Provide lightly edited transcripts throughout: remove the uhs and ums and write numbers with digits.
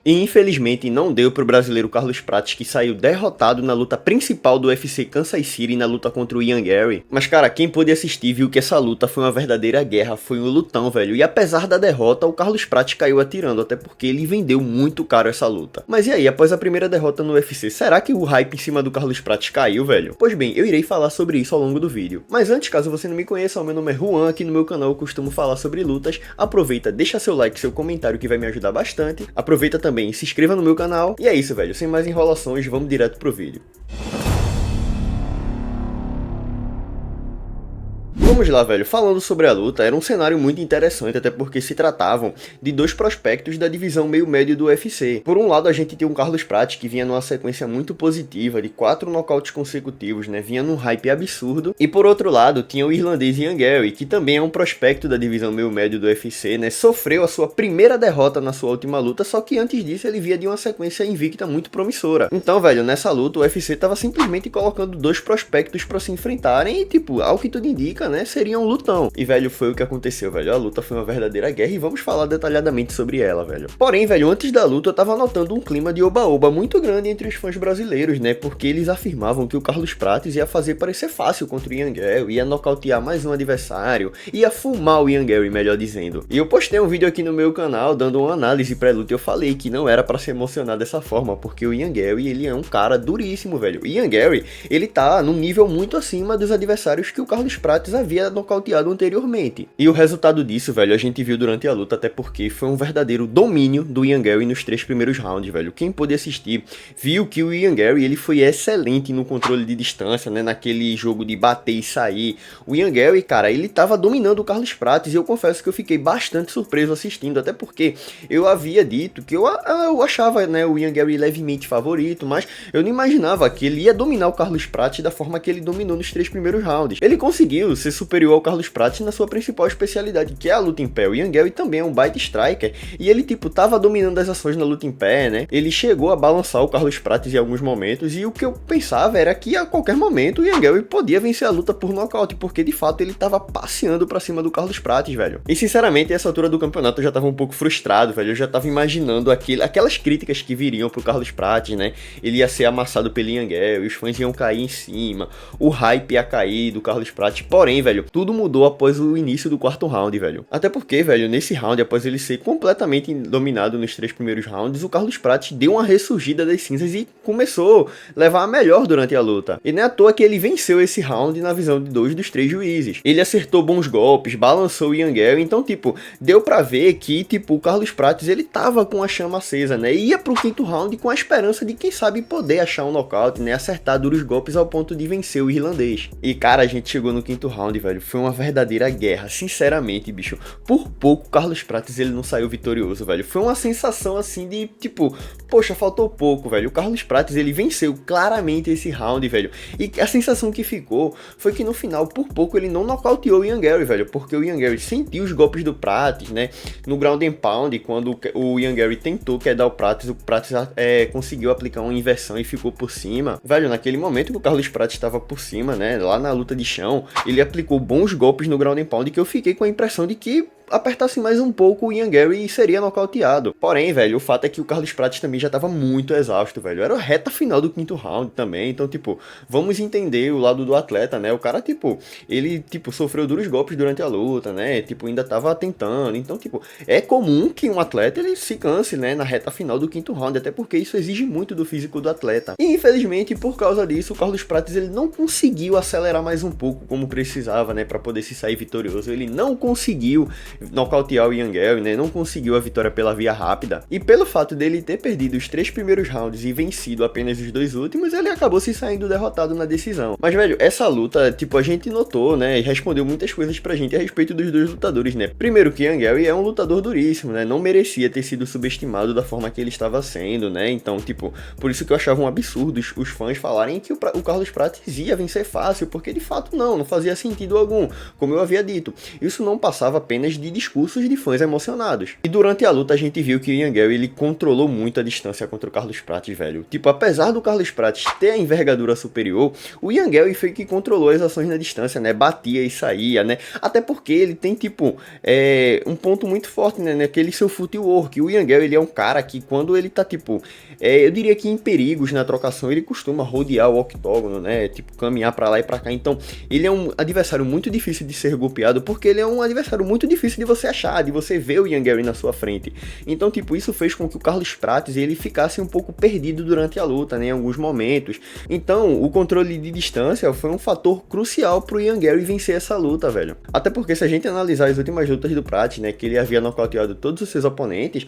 E infelizmente não deu pro brasileiro Carlos Prates, que saiu derrotado na luta principal do UFC Kansas City na luta contra o Ian Garry. Mas cara, quem pôde assistir viu que essa luta foi uma verdadeira guerra, foi um lutão, velho. E apesar da derrota, o Carlos Prates caiu atirando, até porque ele vendeu muito caro essa luta. Mas e aí, após a primeira derrota no UFC, será que o hype em cima do Carlos Prates caiu, velho? Pois bem, eu irei falar sobre isso ao longo do vídeo. Mas antes, caso você não me conheça, o meu nome é Juan, aqui no meu canal eu costumo falar sobre lutas. Aproveita, deixa seu like, seu comentário que vai me ajudar bastante. Aproveita também e se inscreva no meu canal. E é isso, velho. Sem mais enrolações, vamos direto pro vídeo. Vamos lá, velho. Falando sobre a luta, era um cenário muito interessante, até porque se tratavam de dois prospectos da divisão meio-médio do UFC. Por um lado, a gente tem um Carlos Prates, que vinha numa sequência muito positiva, de 4 nocautes consecutivos, né? Vinha num hype absurdo. E por outro lado, tinha o irlandês Ian Garry, que também é um prospecto da divisão meio-médio do UFC, né? Sofreu a sua primeira derrota na sua última luta, só que antes disso ele via de uma sequência invicta muito promissora. Então, velho, nessa luta o UFC tava simplesmente colocando dois prospectos pra se enfrentarem e, tipo, ao que tudo indica, né? Seria um lutão. E, velho, foi o que aconteceu, velho. A luta foi uma verdadeira guerra e vamos falar detalhadamente sobre ela, velho. Porém, velho, antes da luta eu tava notando um clima de oba-oba muito grande entre os fãs brasileiros, né? Porque eles afirmavam que o Carlos Prates ia fazer parecer fácil contra o Ian Garry, ia nocautear mais um adversário, ia fumar o Ian Garry, melhor dizendo. E eu postei um vídeo aqui no meu canal dando uma análise pré-luta e eu falei que não era pra se emocionar dessa forma, porque o Ian Garry, ele é um cara duríssimo, velho. O Ian Garry, ele tá num nível muito acima dos adversários que o Carlos Prates havia nocauteado anteriormente. E o resultado disso, velho, a gente viu durante a luta, até porque foi um verdadeiro domínio do Ian Garry nos 3 primeiros rounds, velho. Quem pôde assistir viu que o Ian Garry, ele foi excelente no controle de distância, né, naquele jogo de bater e sair. O Ian Garry, cara, ele tava dominando o Carlos Prates e eu confesso que eu fiquei bastante surpreso assistindo, até porque eu havia dito que eu achava, né, o Ian Garry levemente favorito, mas eu não imaginava que ele ia dominar o Carlos Prates da forma que ele dominou nos 3 primeiros rounds. Ele conseguiu ser superior ao Carlos Prates na sua principal especialidade, que é a luta em pé. O Ian Garry também é um baita striker e ele, tipo, tava dominando as ações na luta em pé, né? Ele chegou a balançar o Carlos Prates em alguns momentos e o que eu pensava era que a qualquer momento o Ian Garry podia vencer a luta por nocaute, porque de fato ele tava passeando pra cima do Carlos Prates, velho. E sinceramente, essa altura do campeonato eu já tava um pouco frustrado, velho. Eu já tava imaginando aquelas críticas que viriam pro Carlos Prates, né? Ele ia ser amassado pelo Ian Garry, os fãs iam cair em cima, o hype ia cair do Carlos Prates. Porém, velho, tudo mudou após o início do 4º round, velho. Até porque, velho, nesse round, após ele ser completamente dominado nos 3 primeiros rounds, o Carlos Prates deu uma ressurgida das cinzas e começou a levar a melhor durante a luta. E não é à toa que ele venceu esse round na visão de 2 dos 3 juízes. Ele acertou bons golpes, balançou o Ian Garry, então, tipo, deu pra ver que, tipo, o Carlos Prates, ele tava com a chama acesa, né? E ia pro 5º round com a esperança de, quem sabe, poder achar um nocaute, né? Acertar duros golpes ao ponto de vencer o irlandês. E, cara, a gente chegou no 5º round, velho. Foi uma verdadeira guerra, sinceramente, bicho. Por pouco, Carlos Prates, ele não saiu vitorioso, velho. Foi uma sensação, assim, de, tipo, poxa, faltou pouco, velho. O Carlos Prates, ele venceu claramente esse round, velho. E a sensação que ficou foi que no final, por pouco, ele não nocauteou o Ian Garry, velho. Porque o Ian Garry sentiu os golpes do Prates, né? No ground and pound, quando o Ian Garry tentou quedar o Prates conseguiu aplicar uma inversão e ficou por cima. Velho, naquele momento que o Carlos Prates estava por cima, né? Lá na luta de chão, ele aplicou bons golpes no ground and pound que eu fiquei com a impressão de que apertasse mais um pouco o Ian Garry e seria nocauteado. Porém, velho, o fato é que o Carlos Prates também já tava muito exausto, velho. Era a reta final do 5º round também, então, tipo, vamos entender o lado do atleta, né? O cara, tipo, ele, tipo, sofreu duros golpes durante a luta, né? Tipo, ainda tava tentando. Então, tipo, é comum que um atleta, ele se canse, né? Na reta final do 5º round, até porque isso exige muito do físico do atleta. E, infelizmente, por causa disso, o Carlos Prates, ele não conseguiu acelerar mais um pouco como precisava, né? Pra poder se sair vitorioso. Ele não conseguiu nocautear o Ian Garry, né? Não conseguiu a vitória pela via rápida. E pelo fato dele ter perdido os 3 primeiros rounds e vencido apenas os 2 últimos, ele acabou se saindo derrotado na decisão. Mas, velho, essa luta, tipo, a gente notou, né? E respondeu muitas coisas pra gente a respeito dos dois lutadores, né? Primeiro que Ian Garry é um lutador duríssimo, né? Não merecia ter sido subestimado da forma que ele estava sendo, né? Então, tipo, por isso que eu achava um absurdo os fãs falarem que o Carlos Prates ia vencer fácil, porque de fato não fazia sentido algum, como eu havia dito. Isso não passava apenas de de discursos de fãs emocionados. E durante a luta a gente viu que o Ian Gary, ele controlou muito a distância contra o Carlos Prates, velho. Tipo, apesar do Carlos Prates ter a envergadura superior, o Ian Gary foi que controlou as ações na distância, né? Batia e saía, né? Até porque ele tem, tipo, um ponto muito forte, né? Naquele seu footwork. O Ian Gary, ele é um cara que quando ele tá, tipo, eu diria que em perigos na trocação, ele costuma rodear o octógono, né? Tipo, caminhar pra lá e pra cá. Então, ele é um adversário muito difícil de ser golpeado, porque ele é um adversário muito difícil de você achar, de você ver o Ian Gary na sua frente. Então, tipo, isso fez com que o Carlos Prates, ele ficasse um pouco perdido durante a luta, né? Em alguns momentos. Então, o controle de distância foi um fator crucial pro Ian Gary vencer essa luta, velho. Até porque se a gente analisar as últimas lutas do Prates, né? Que ele havia nocauteado todos os seus oponentes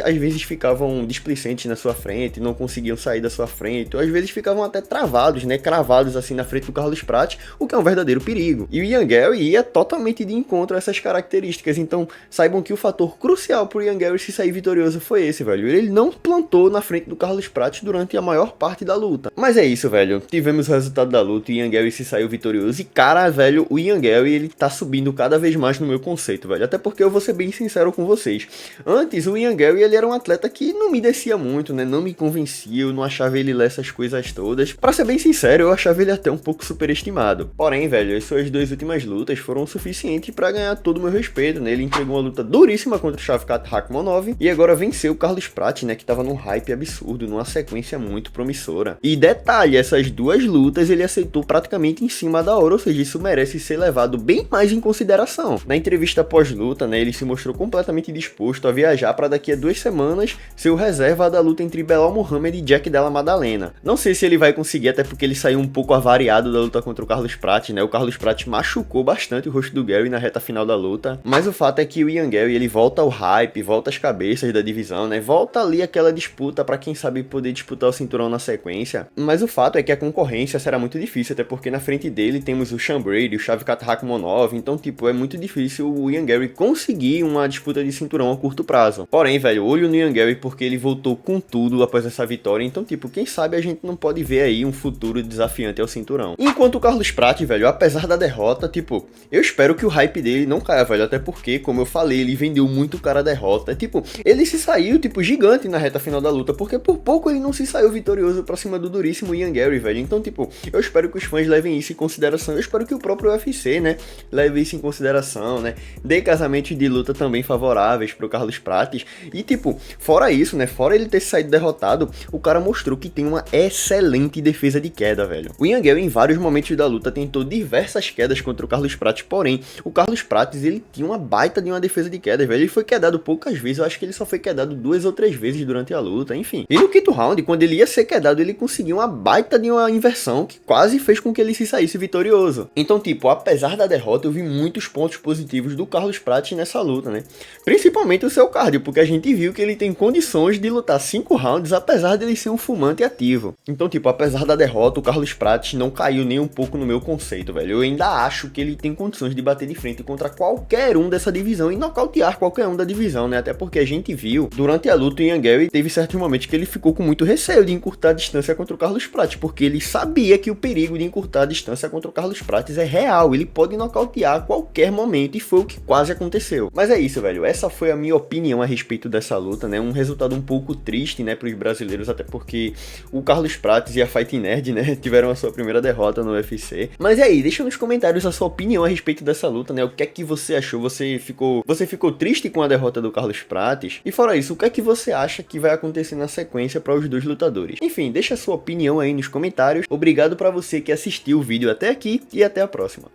às vezes ficavam displicentes na sua frente, não conseguiam sair da sua frente, ou às vezes ficavam até travados, né? Cravados assim na frente do Carlos Prates, o que é um verdadeiro perigo. E o Ian Gary ia totalmente de encontro a essas características. Então, saibam que o fator crucial pro Ian Gary se sair vitorioso foi esse, velho. Ele não plantou na frente do Carlos Prates durante a maior parte da luta. Mas é isso, velho. Tivemos o resultado da luta, o Ian Gary se saiu vitorioso. E cara, velho, o Ian Gary, ele tá subindo cada vez mais no meu conceito, velho. Até porque eu vou ser bem sincero com vocês. Antes, o Ian Gary, ele era um atleta que não me descia muito, né? Não me convencia, eu não achava ele lá essas coisas todas. Pra ser bem sincero, eu achava ele até um pouco superestimado. Porém, velho, as suas duas últimas lutas foram suficientes pra ganhar todo o meu respeito, né? Ele entregou uma luta duríssima contra o Shavkat Rakhmonov e agora venceu o Carlos Prates, né? Que tava num hype absurdo, numa sequência muito promissora. E detalhe, essas duas lutas ele aceitou praticamente em cima da hora, ou seja, isso merece ser levado bem mais em consideração. Na entrevista pós-luta, né? Ele se mostrou completamente disposto a viajar para daqui a 2 semanas ser o reserva da luta entre Belal Muhammad e Jack Della Maddalena. Não sei se ele vai conseguir, até porque ele saiu um pouco avariado da luta contra o Carlos Prates, né? O Carlos Prates machucou bastante o rosto do Gary na reta final da luta, mas o fato é que o Ian Gary, ele volta ao hype, volta às cabeças da divisão, né? Volta ali aquela disputa para quem sabe poder disputar o cinturão na sequência. Mas o fato é que a concorrência será muito difícil, até porque na frente dele temos o Sean Brady, o Shavkat Rakhmonov, então tipo, é muito difícil o Ian Gary conseguir uma disputa de cinturão a curto prazo. Porém, velho, olho no Ian Gary porque ele voltou com tudo após essa vitória, então tipo, quem sabe a gente não pode ver aí um futuro desafiante ao cinturão. Enquanto o Carlos Prates, velho, apesar da derrota, tipo, eu espero que o hype dele não caia, velho, até porque, como eu falei, ele vendeu muito cara a derrota. Tipo, ele se saiu, tipo, gigante na reta final da luta, porque por pouco ele não se saiu vitorioso pra cima do duríssimo Ian Gary, velho. Então, tipo, eu espero que os fãs levem isso em consideração, eu espero que o próprio UFC, né, leve isso em consideração, né, dê casamentos de luta também favoráveis pro Carlos Prates. E, tipo, fora isso, né, fora ele ter saído derrotado, o cara mostrou que tem uma excelente defesa de queda, velho. O Ian Gary, em vários momentos da luta, tentou diversas quedas contra o Carlos Prates, porém, o Carlos Prates, ele tinha uma baita de uma defesa de quedas, velho. Ele foi quedado poucas vezes, eu acho que ele só foi quedado 2 ou 3 vezes durante a luta, enfim. E no quinto round, quando ele ia ser quedado, ele conseguiu uma baita de uma inversão que quase fez com que ele se saísse vitorioso. Então, tipo, apesar da derrota, eu vi muitos pontos positivos do Carlos Prates nessa luta, né? Principalmente o seu cardio, porque a gente viu que ele tem condições de lutar 5 rounds, apesar de ele ser um fumante ativo. Então, tipo, apesar da derrota, o Carlos Prates não caiu nem um pouco no meu conceito, velho. Eu ainda acho que ele tem condições de bater de frente contra qualquer um dessa divisão e nocautear qualquer um da divisão, né? Até porque a gente viu, durante a luta, o Ian Gary teve certos momentos que ele ficou com muito receio de encurtar a distância contra o Carlos Prates, porque ele sabia que o perigo de encurtar a distância contra o Carlos Prates é real, ele pode nocautear a qualquer momento, e foi o que quase aconteceu. Mas é isso, velho, essa foi a minha opinião a respeito dessa luta, né? Um resultado um pouco triste, né, pros brasileiros, até porque o Carlos Prates e a Fighting Nerd, né, tiveram a sua primeira derrota no UFC. Mas e aí, deixa nos comentários a sua opinião a respeito dessa luta, né? O que é que você achou? Você ficou triste com a derrota do Carlos Prates? E fora isso, o que é que você acha que vai acontecer na sequência para os dois lutadores? Enfim, deixa a sua opinião aí nos comentários. Obrigado para você que assistiu o vídeo até aqui e até a próxima.